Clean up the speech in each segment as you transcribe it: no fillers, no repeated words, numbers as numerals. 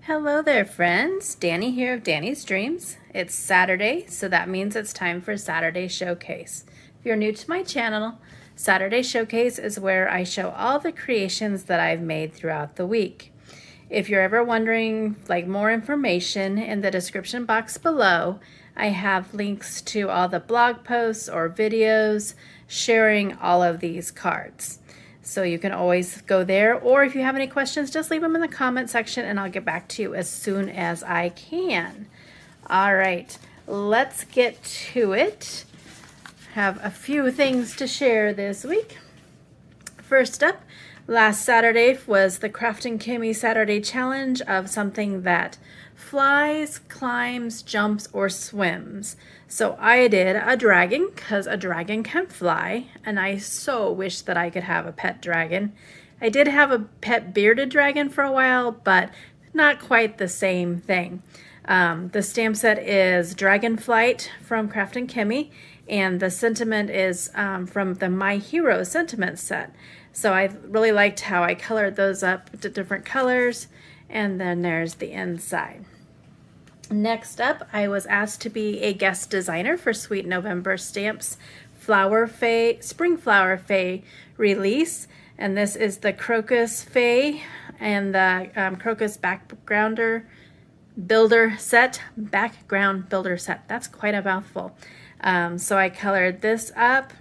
Hello there, friends. Danny here of Danny's Dreams. It's Saturday, so that means it's time for Saturday Showcase. If you're new to my channel, Saturday Showcase is where I show all the creations that I've made throughout the week. If you're ever wondering more information, in the description box below, I have links to all the blog posts or videos sharing all of these cards. So you can always go there, or if you have any questions, just leave them in the comment section and I'll get back to you as soon as I can. All right, let's get to it. Have a few things to share this week. First up, last Saturday was the Crafting Kimmy Saturday Challenge of something that flies, climbs, jumps, or swims. So I did a dragon because a dragon can fly, and I so wish that I could have a pet dragon. I did have a pet bearded dragon for a while, but not quite the same thing. The stamp set is Dragon Flight from Crafting Kimmy, and the sentiment is from the My Hero sentiment set. So I really liked how I colored those up to different colors, and then there's the inside. Next up, I was asked to be a guest designer for Sweet November Stamps Spring Flower Fae release, and this is the Crocus Fae and the Crocus Background Builder Set. That's quite a mouthful. So I colored this up.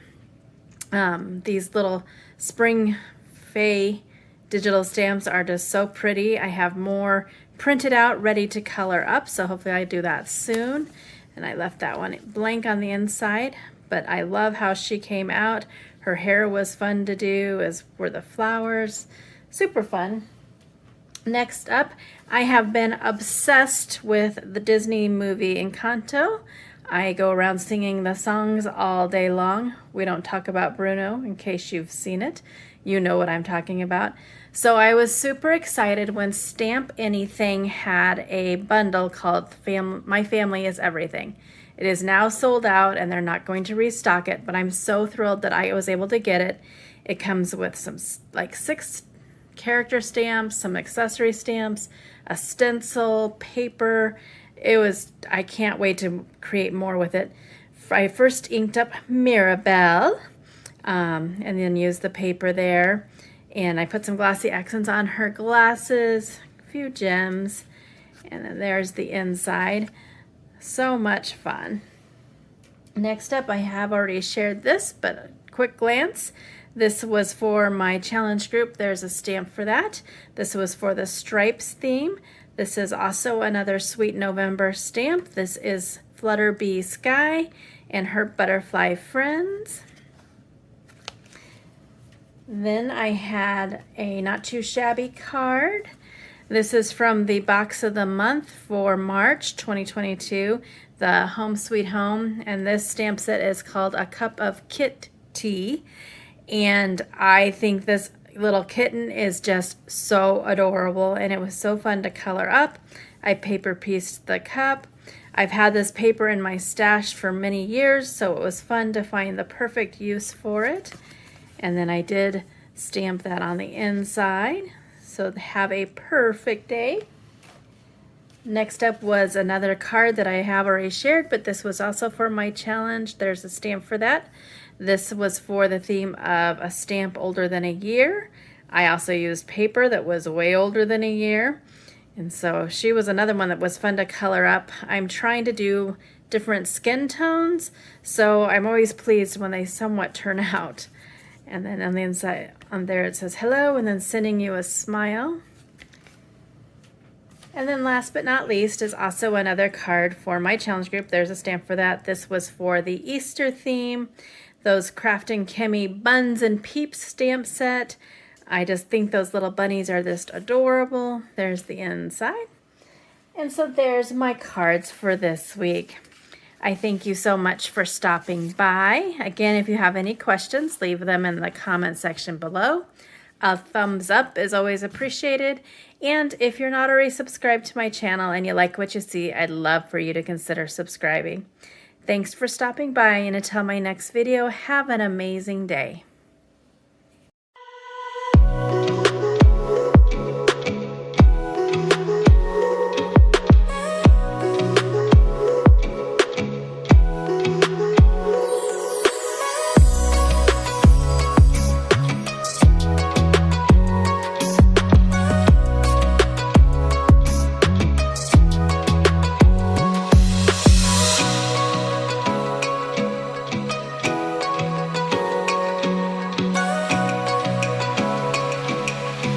These little Spring Fae digital stamps are just so pretty. I have more printed out ready to color up, so hopefully I do that soon. And I left that one blank on the inside, but I love how she came out. Her hair was fun to do, as were the flowers. Super fun. Next up, I have been obsessed with the Disney movie Encanto. I go around singing the songs all day long. We don't talk about Bruno, in case you've seen it. You know what I'm talking about. So I was super excited when Stamp Anything had a bundle called My Family is Everything. It is now sold out and they're not going to restock it, but I'm so thrilled that I was able to get it. It comes with some 6 character stamps, some accessory stamps, a stencil, paper. I can't wait to create more with it. I first inked up Mirabelle and then used the paper there. And I put some glossy accents on her glasses, a few gems, and then there's the inside. So much fun. Next up, I have already shared this, but a quick glance. This was for my challenge group. There's a stamp for that. This was for the stripes theme. This is also another Sweet November stamp. This is Flutterbee Sky and her butterfly friends. Then I had a not too shabby card. This is from the box of the month for March 2022, the Home Sweet Home, and this stamp set is called A Cup of Kit Tea, and I think this little kitten is just so adorable, and it was so fun to color up. I paper pieced the cup. I've had this paper in my stash for many years, so it was fun to find the perfect use for it. And then I did stamp that on the inside. So have a perfect day. Next up was another card that I have already shared, but this was also for my challenge. There's a stamp for that. This was for the theme of a stamp older than a year. I also used paper that was way older than a year. And so she was another one that was fun to color up. I'm trying to do different skin tones, so I'm always pleased when they somewhat turn out. And then on the inside, on there it says hello, and then sending you a smile. And then last but not least is also another card for my challenge group. There's a stamp for that. This was for the Easter theme, those Crafting Kimmy Buns and Peeps stamp set. I just think those little bunnies are just adorable. There's the inside. And so there's my cards for this week. I thank you so much for stopping by. Again, if you have any questions, leave them in the comment section below. A thumbs up is always appreciated. And if you're not already subscribed to my channel and you like what you see, I'd love for you to consider subscribing. Thanks for stopping by, and until my next video, have an amazing day.